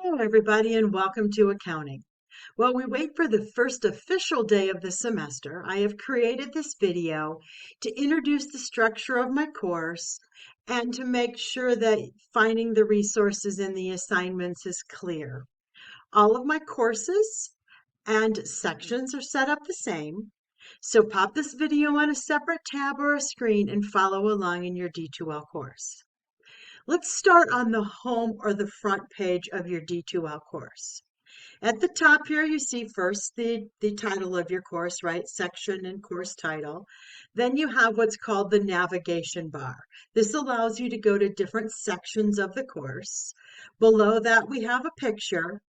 Hello, everybody, and welcome to accounting. While we wait for the first official day of the semester, I have created this video to introduce the structure of my course and to make sure that finding the resources in the assignments is clear. All of my courses and sections are set up the same, so pop this video on a separate tab or a screen and follow along in your D2L course. Let's start on the home or the front page of your D2L course. At the top here, you see first the title of your course, right? Section and course title. Then you have what's called the navigation bar. This allows you to go to different sections of the course. Below that, we have a picture,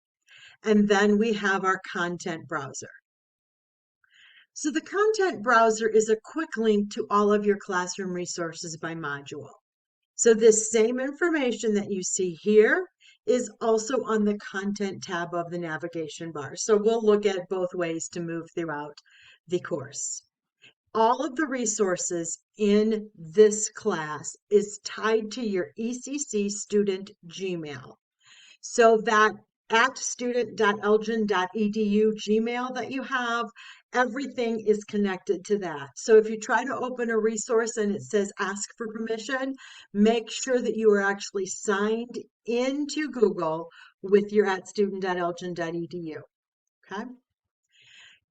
and then we have our content browser. So the content browser is a quick link to all of your classroom resources by module. So this same information that you see here is also on the content tab of the navigation bar. So we'll look at both ways to move throughout the course. All of the resources in this class is tied to your ECC student Gmail. So that at student.elgin.edu Gmail that you have, everything is connected to that. So if you try to open a resource and it says ask for permission, make sure that you are actually signed into Google with your at student.elgin.edu. Okay.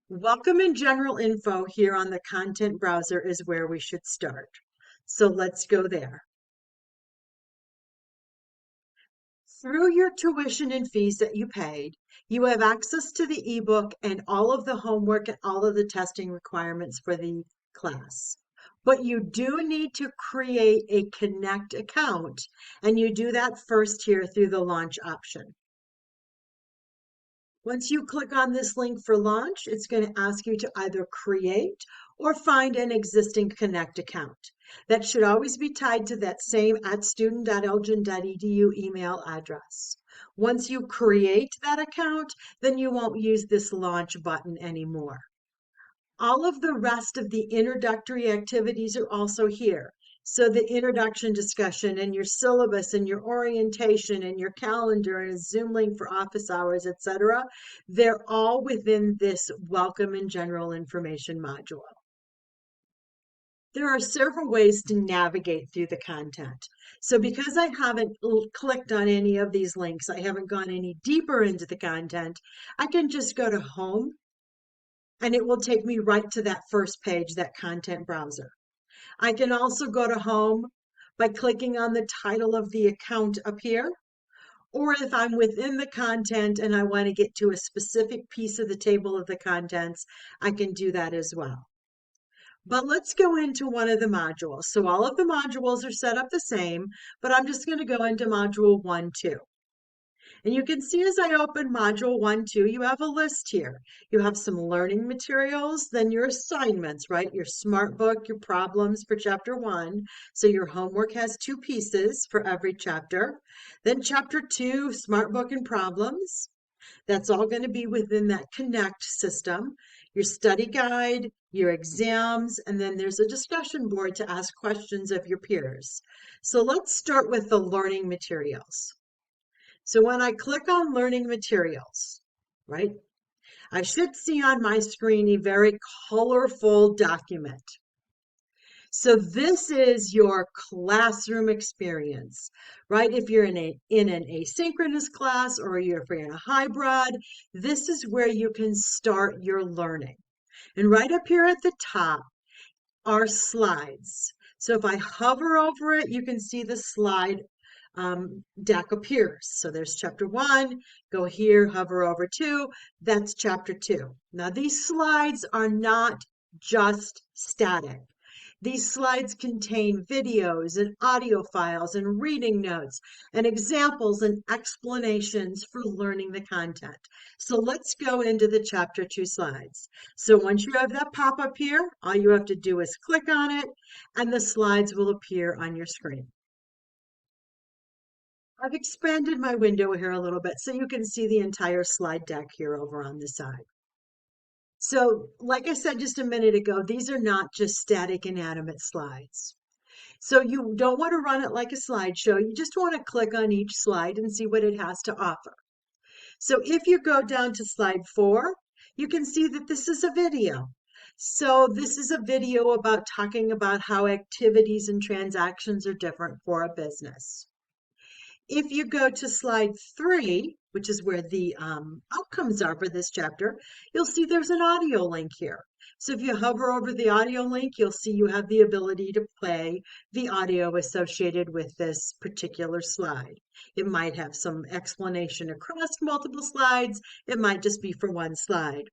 Welcome and general info here on the content browser is where we should start. So let's go there. Through your tuition and fees that you paid, you have access to the ebook and all of the homework and all of the testing requirements for the class. But you do need to create a Connect account, and you do that first here through the launch option. Once you click on this link for launch, it's going to ask you to either create or find an existing Connect account. That should always be tied to that same at student.elgin.edu email address. Once you create that account, then you won't use this launch button anymore. All of the rest of the introductory activities are also here. So the introduction discussion and your syllabus and your orientation and your calendar and a Zoom link for office hours, etc., they're all within this welcome and general information module. There are several ways to navigate through the content. So because I haven't clicked on any of these links, I haven't gone any deeper into the content, I can just go to home and it will take me right to that first page, that content browser. I can also go to home by clicking on the title of the account up here. Or if I'm within the content and I want to get to a specific piece of the table of the contents, I can do that as well. But let's go into one of the modules. So all of the modules are set up the same, but I'm just going to go into module 1, 2. And you can see as I open module 1, 2, you have a list here. You have some learning materials, then your assignments, right? Your smart book, your problems for chapter 1. So your homework has 2 pieces for every chapter. Then chapter 2, smart book and problems. That's all going to be within that Connect system. Your study guide, your exams, and then there's a discussion board to ask questions of your peers. So let's start with the learning materials. So when I click on learning materials, right, I should see on my screen a very colorful document. So this is your classroom experience, right? If you're in an asynchronous class or if you're in a hybrid, this is where you can start your learning. And right up here at the top are slides. So if I hover over it, you can see the slide deck appears. So there's chapter 1, go here, hover over 2, that's chapter 2. Now these slides are not just static. These slides contain videos and audio files and reading notes and examples and explanations for learning the content. So let's go into the chapter 2 slides. So once you have that pop up here, all you have to do is click on it and the slides will appear on your screen. I've expanded my window here a little bit so you can see the entire slide deck here over on the side. So, like I said just a minute ago, these are not just static inanimate slides. So you don't want to run it like a slideshow. You just want to click on each slide and see what it has to offer. So if you go down to slide 4, you can see that this is a video. So this is a video about talking about how activities and transactions are different for a business. If you go to slide 3, which is where the outcomes are for this chapter, you'll see there's an audio link here. So if you hover over the audio link, you'll see you have the ability to play the audio associated with this particular slide. It might have some explanation across multiple slides. It might just be for one slide.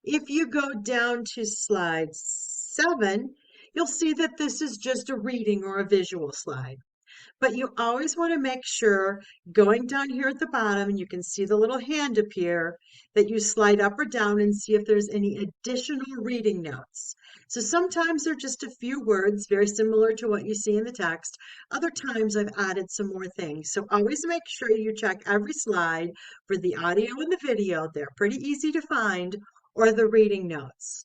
If you go down to slide 7, you'll see that this is just a reading or a visual slide. But you always want to make sure, going down here at the bottom, and you can see the little hand appear, that you slide up or down and see if there's any additional reading notes. So sometimes they're just a few words, very similar to what you see in the text. Other times I've added some more things. So always make sure you check every slide for the audio and the video. They're pretty easy to find, or the reading notes.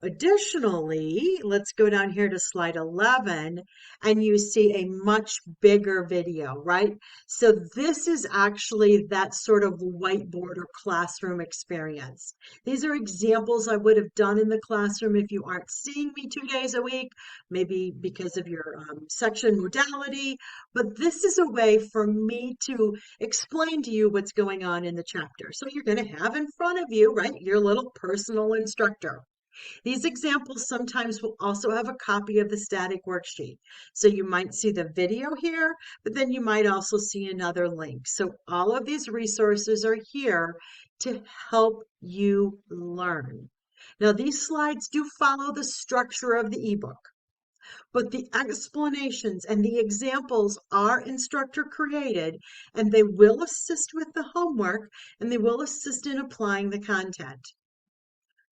Additionally, let's go down here to slide 11, and you see a much bigger video, right? So this is actually that sort of whiteboard or classroom experience. These are examples I would have done in the classroom if you aren't seeing me 2 days a week, maybe because of your section modality, but this is a way for me to explain to you what's going on in the chapter. So you're going to have in front of you, right, your little personal instructor. These examples sometimes will also have a copy of the static worksheet. So you might see the video here, but then you might also see another link. So all of these resources are here to help you learn. Now, these slides do follow the structure of the ebook, but the explanations and the examples are instructor created, and they will assist with the homework, and they will assist in applying the content.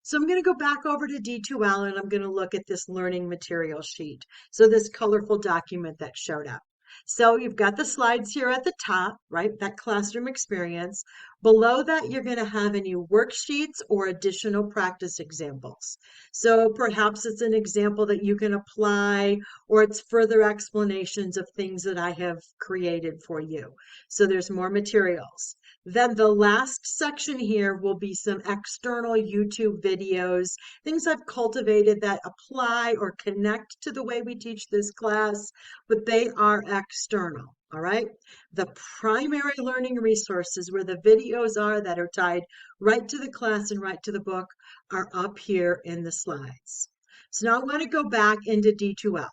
So I'm going to go back over to D2L, and I'm going to look at this learning material sheet. So this colorful document that showed up. So you've got the slides here at the top, right? That classroom experience. Below that, you're going to have any worksheets or additional practice examples. So perhaps it's an example that you can apply, or it's further explanations of things that I have created for you. So there's more materials. Then the last section here will be some external YouTube videos, things I've cultivated that apply or connect to the way we teach this class, but they are external, all right? The primary learning resources where the videos are that are tied right to the class and right to the book are up here in the slides. So now I want to go back into D2L.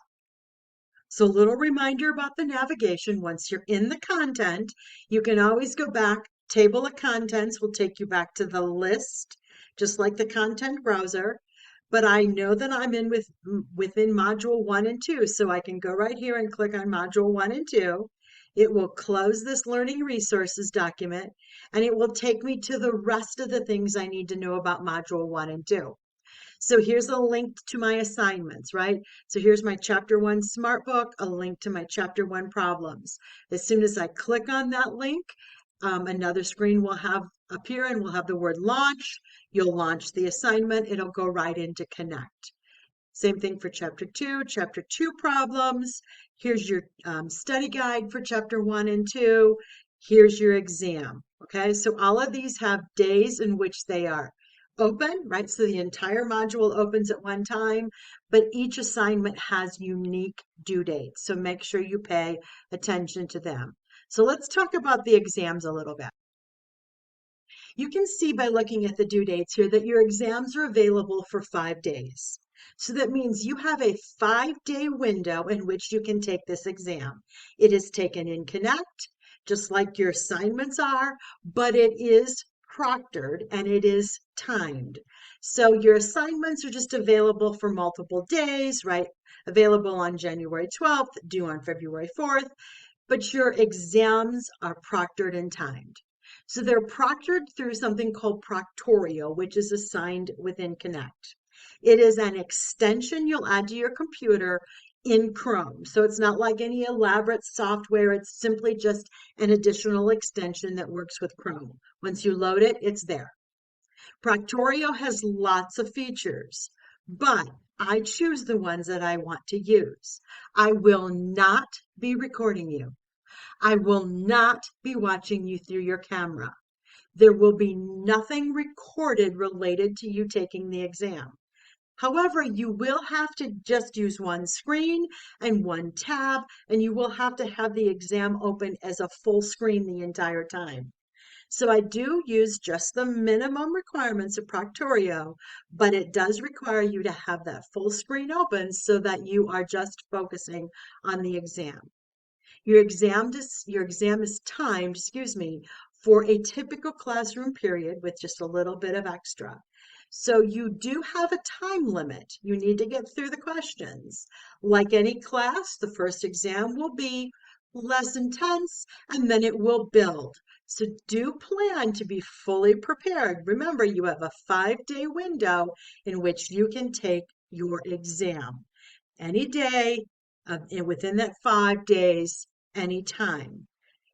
So a little reminder about the navigation. Once you're in the content, you can always go back. Table of contents will take you back to the list, just like the content browser. But I know that I'm within module 1 and 2, so I can go right here and click on module 1 and 2. It will close this learning resources document, and it will take me to the rest of the things I need to know about module 1 and 2. So here's a link to my assignments, right? So here's my chapter 1 smart book, a link to my chapter 1 problems. As soon as I click on that link, another screen will have appear, and we'll have the word launch. You'll launch the assignment. It'll go right into Connect. Same thing for chapter 2 problems. Here's your study guide for chapter 1 and 2. Here's your exam. Okay, so all of these have days in which they are open, right? So the entire module opens at one time, but each assignment has unique due dates. So make sure you pay attention to them. So let's talk about the exams a little bit. You can see by looking at the due dates here that your exams are available for 5 days. So that means you have a 5-day window in which you can take this exam. It is taken in Connect, just like your assignments are, but it is proctored and it is timed. So your assignments are just available for multiple days, right? Available on January 12th, due on February 4th. But your exams are proctored and timed. So they're proctored through something called Proctorio, which is assigned within Connect. It is an extension you'll add to your computer in Chrome. So it's not like any elaborate software. It's simply just an additional extension that works with Chrome. Once you load it, it's there. Proctorio has lots of features, but I choose the ones that I want to use. I will not be recording you. I will not be watching you through your camera. There will be nothing recorded related to you taking the exam. However, you will have to just use one screen and one tab, and you will have to have the exam open as a full screen the entire time. So I do use just the minimum requirements of Proctorio, but it does require you to have that full screen open so that you are just focusing on the exam. Your exam is timed, for a typical classroom period with just a little bit of extra. So you do have a time limit. You need to get through the questions. Like any class, the first exam will be less intense and then it will build. So do plan to be fully prepared. Remember, you have a 5-day window in which you can take your exam. Any day within that 5 days, anytime.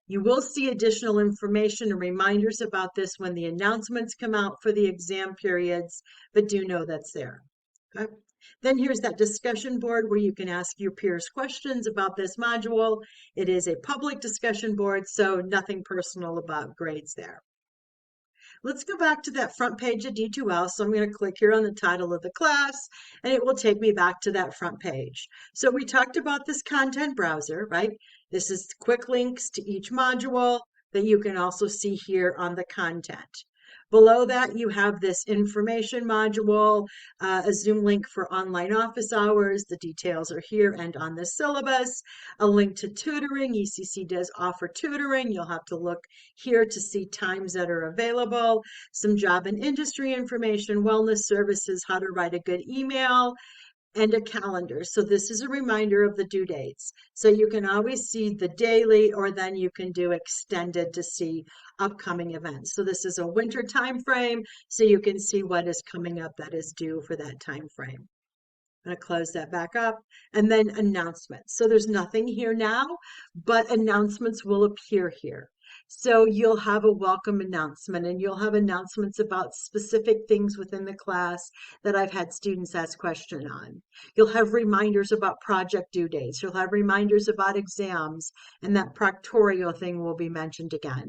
You will see additional information and reminders about this when the announcements come out for the exam periods, but do know that's there. Okay? Then here's that discussion board where you can ask your peers questions about this module. It is a public discussion board, so nothing personal about grades there. Let's go back to that front page of D2L. So I'm going to click here on the title of the class, and it will take me back to that front page. So we talked about this content browser, right? This is quick links to each module that you can also see here on the content. Below that, you have this information module, a Zoom link for online office hours. The details are here and on the syllabus. A link to tutoring. ECC does offer tutoring. You'll have to look here to see times that are available. Some job and industry information, wellness services, how to write a good email, and a calendar. So this is a reminder of the due dates. So you can always see the daily, or then you can do extended to see upcoming events. So this is a winter time frame, so you can see what is coming up that is due for that time frame. I'm going to close that back up, and then announcements. So there's nothing here now, but announcements will appear here. So you'll have a welcome announcement, and you'll have announcements about specific things within the class that I've had students ask questions on. You'll have reminders about project due dates. You'll have reminders about exams, and that proctorio thing will be mentioned again.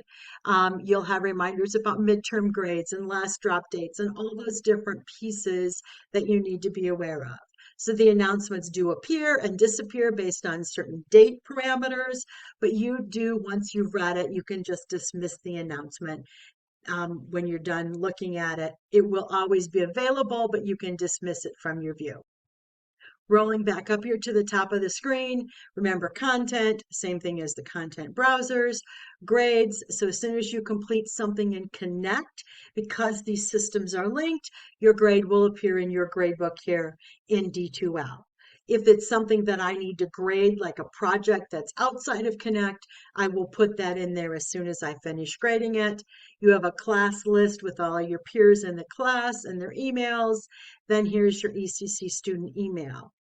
You'll have reminders about midterm grades and last drop dates and all those different pieces that you need to be aware of. So the announcements do appear and disappear based on certain date parameters, but you do, once you've read it, you can just dismiss the announcement when you're done looking at it. It will always be available, but you can dismiss it from your view. Rolling back up here to the top of the screen, remember content, same thing as the content browsers, grades. So as soon as you complete something in Connect, because these systems are linked, your grade will appear in your gradebook here in D2L. If it's something that I need to grade, like a project that's outside of Connect, I will put that in there as soon as I finish grading it. You have a class list with all your peers in the class and their emails. Then here's your ECC student email.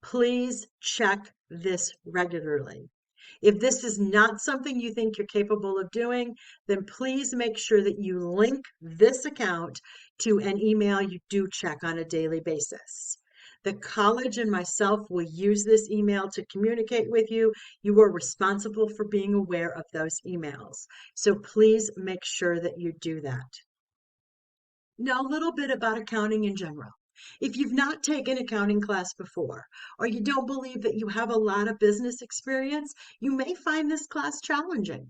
Please check this regularly. If this is not something you think you're capable of doing, then please make sure that you link this account to an email you do check on a daily basis. The college and myself will use this email to communicate with you. You are responsible for being aware of those emails. So please make sure that you do that. Now, a little bit about accounting in general. If you've not taken accounting class before, or you don't believe that you have a lot of business experience, you may find this class challenging.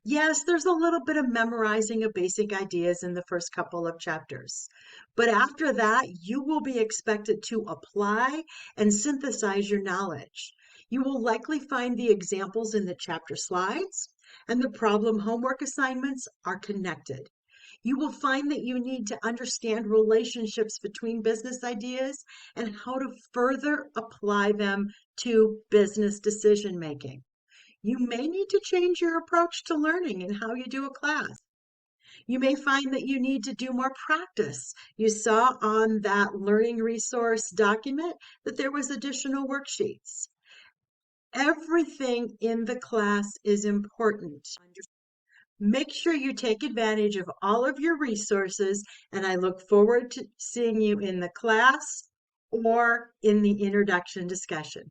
Yes, there's a little bit of memorizing of basic ideas in the first couple of chapters, but after that, you will be expected to apply and synthesize your knowledge. You will likely find the examples in the chapter slides, and the problem homework assignments are connected. You will find that you need to understand relationships between business ideas and how to further apply them to business decision making. You may need to change your approach to learning and how you do a class. You may find that you need to do more practice. You saw on that learning resource document that there was additional worksheets. Everything in the class is important. Make sure you take advantage of all of your resources, and I look forward to seeing you in the class or in the introduction discussion.